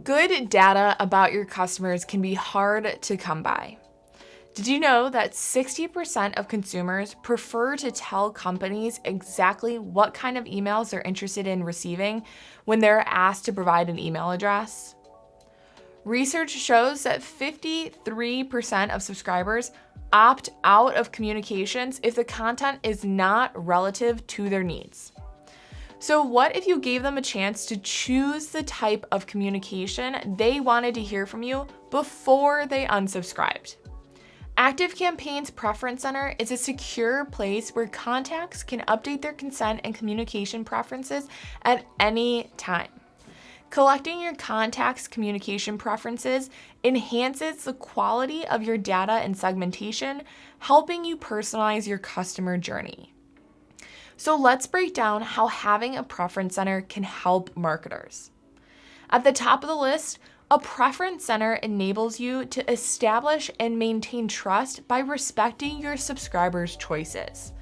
Good data about your customers can be hard to come by. Did you know that 60% of consumers prefer to tell companies exactly what kind of emails they're interested in receiving when they're asked to provide an email address? Research shows that 53% of subscribers opt out of communications if the content is not relative to their needs. So what if you gave them a chance to choose the type of communication they wanted to hear from you before they unsubscribed? ActiveCampaign's Preference Center is a secure place where contacts can update their consent and communication preferences at any time. Collecting your contacts' communication preferences enhances the quality of your data and segmentation, helping you personalize your customer journey. So let's break down how having a preference center can help marketers. At the top of the list, a preference center enables you to establish and maintain trust by respecting your subscribers' choices.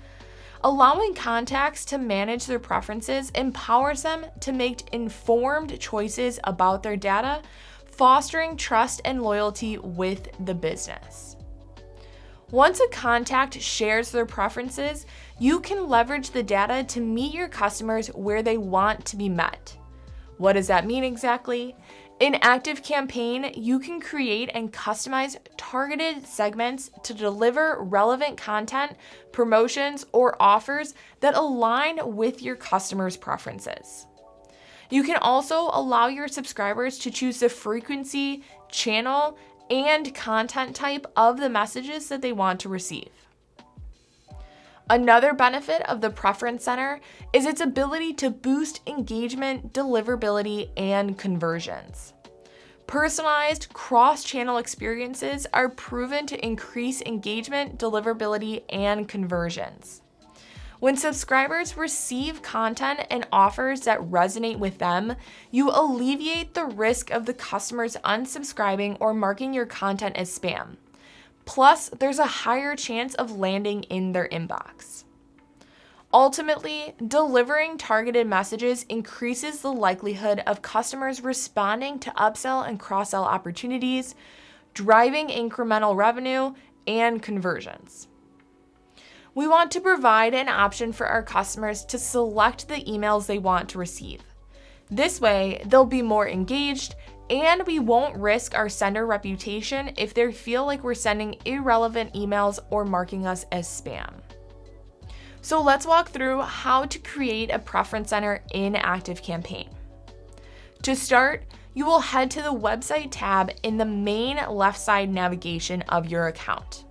Allowing contacts to manage their preferences empowers them to make informed choices about their data, fostering trust and loyalty with the business. Once a contact shares their preferences, you can leverage the data to meet your customers where they want to be met. What does that mean exactly? In ActiveCampaign, you can create and customize targeted segments to deliver relevant content, promotions, or offers that align with your customers' preferences. You can also allow your subscribers to choose the frequency, channel, and content type of the messages that they want to receive. Another benefit of the Preference Center is its ability to boost engagement, deliverability, and conversions. Personalized cross-channel experiences are proven to increase engagement, deliverability, and conversions. When subscribers receive content and offers that resonate with them, you alleviate the risk of the customers unsubscribing or marking your content as spam. Plus, there's a higher chance of landing in their inbox. Ultimately, delivering targeted messages increases the likelihood of customers responding to upsell and cross-sell opportunities, driving incremental revenue and conversions. We want to provide an option for our customers to select the emails they want to receive. This way, they'll be more engaged, and we won't risk our sender reputation if they feel like we're sending irrelevant emails or marking us as spam. So let's walk through how to create a preference center in ActiveCampaign. To start, you will head to the website tab in the main left side navigation of your account.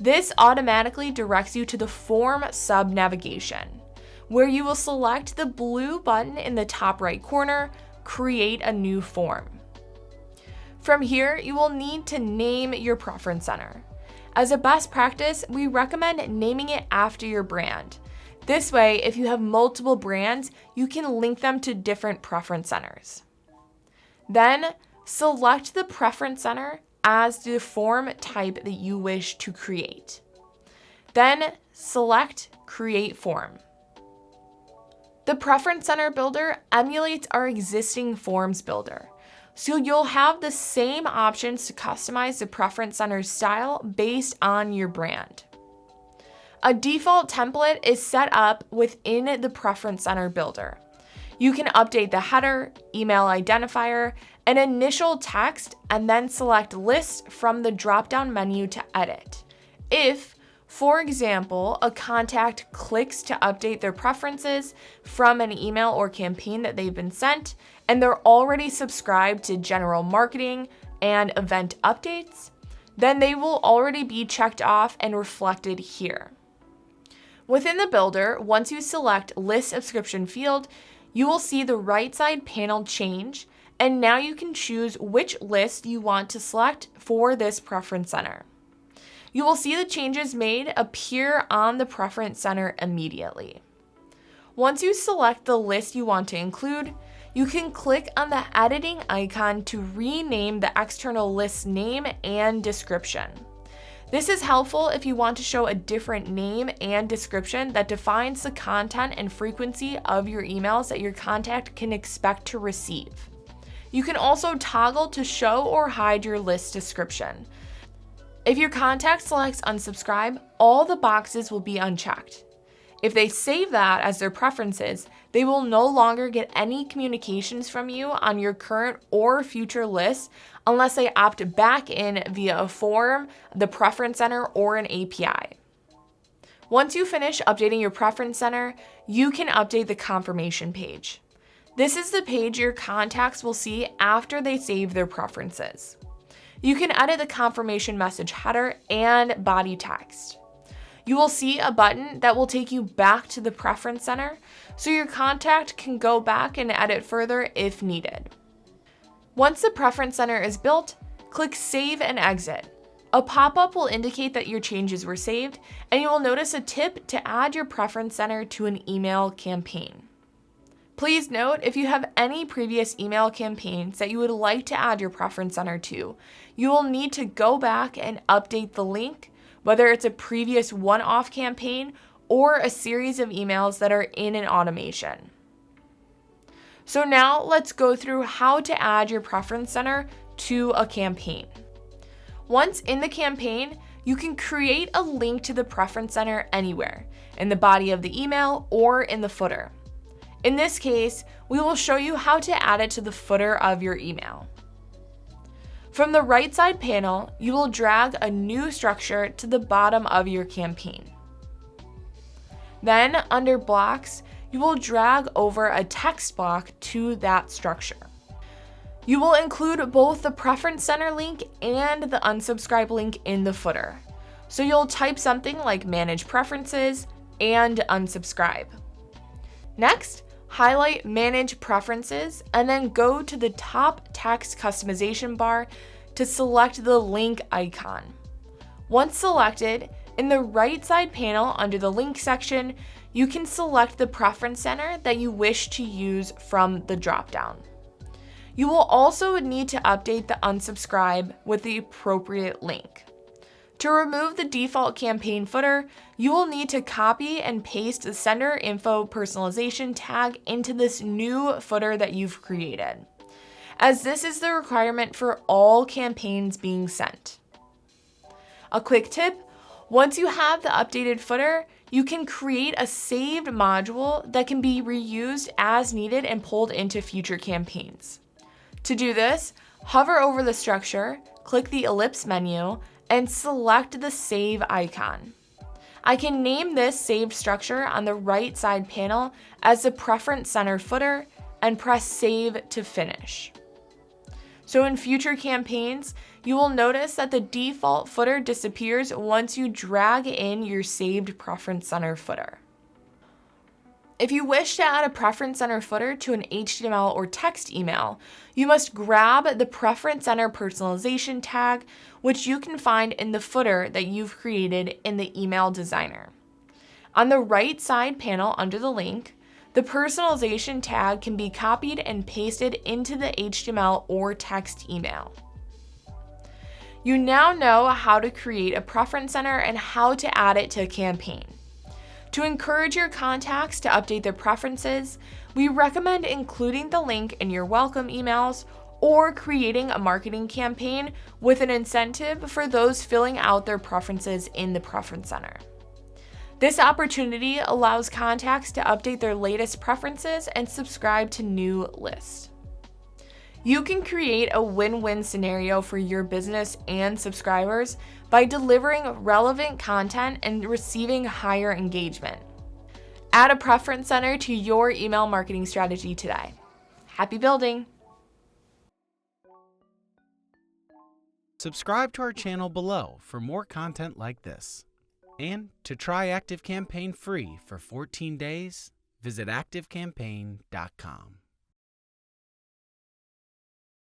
This automatically directs you to the form sub-navigation, where you will select the blue button in the top right corner, Create a New Form. From here, you will need to name your preference center. As a best practice, we recommend naming it after your brand. This way, if you have multiple brands, you can link them to different preference centers. Then, select the preference center as the form type that you wish to create. Then, select Create Form. The Preference Center Builder emulates our existing Forms Builder, so you'll have the same options to customize the Preference Center style based on your brand. A default template is set up within the Preference Center Builder. You can update the header, email identifier, and initial text, and then select List from the drop-down menu to edit. If, for example, a contact clicks to update their preferences from an email or campaign that they've been sent, and they're already subscribed to general marketing and event updates, then they will already be checked off and reflected here. Within the builder, once you select List Subscription field, you will see the right side panel change, and now you can choose which list you want to select for this preference center. You will see the changes made appear on the preference center immediately. Once you select the list you want to include, you can click on the editing icon to rename the external list's name and description. This is helpful if you want to show a different name and description that defines the content and frequency of your emails that your contact can expect to receive. You can also toggle to show or hide your list description. If your contact selects unsubscribe, all the boxes will be unchecked. If they save that as their preferences, they will no longer get any communications from you on your current or future lists unless they opt back in via a form, the Preference Center, or an API. Once you finish updating your Preference Center, you can update the confirmation page. This is the page your contacts will see after they save their preferences. You can edit the confirmation message header and body text. You will see a button that will take you back to the Preference Center, so your contact can go back and edit further if needed. Once the Preference Center is built, click Save and Exit. A pop-up will indicate that your changes were saved, and you will notice a tip to add your Preference Center to an email campaign. Please note, if you have any previous email campaigns that you would like to add your Preference Center to, you will need to go back and update the link, whether it's a previous one-off campaign or a series of emails that are in an automation. So now let's go through how to add your Preference Center to a campaign. Once in the campaign, you can create a link to the Preference Center anywhere, in the body of the email or in the footer. In this case, we will show you how to add it to the footer of your email. From the right side panel, you will drag a new structure to the bottom of your campaign. Then, under blocks, you will drag over a text block to that structure. You will include both the Preference Center link and the unsubscribe link in the footer. So you'll type something like Manage Preferences and unsubscribe. Next, highlight Manage Preferences and then go to the top text customization bar to select the link icon. Once selected, in the right side panel under the link section, you can select the Preference Center that you wish to use from the dropdown. You will also need to update the unsubscribe with the appropriate link. To remove the default campaign footer, you will need to copy and paste the sender info personalization tag into this new footer that you've created, as this is the requirement for all campaigns being sent. A quick tip, once you have the updated footer, you can create a saved module that can be reused as needed and pulled into future campaigns. To do this, hover over the structure, click the ellipse menu, and select the Save icon. I can name this saved structure on the right side panel as the Preference Center footer and press Save to finish. So in future campaigns, you will notice that the default footer disappears once you drag in your saved Preference Center footer. If you wish to add a Preference Center footer to an HTML or text email, you must grab the Preference Center personalization tag, which you can find in the footer that you've created in the email designer. On the right side panel under the link, the personalization tag can be copied and pasted into the HTML or text email. You now know how to create a Preference Center and how to add it to a campaign. To encourage your contacts to update their preferences, we recommend including the link in your welcome emails or creating a marketing campaign with an incentive for those filling out their preferences in the Preference Center. This opportunity allows contacts to update their latest preferences and subscribe to new lists. You can create a win-win scenario for your business and subscribers by delivering relevant content and receiving higher engagement. Add a Preference Center to your email marketing strategy today. Happy building! Subscribe to our channel below for more content like this. And to try ActiveCampaign free for 14 days, visit ActiveCampaign.com.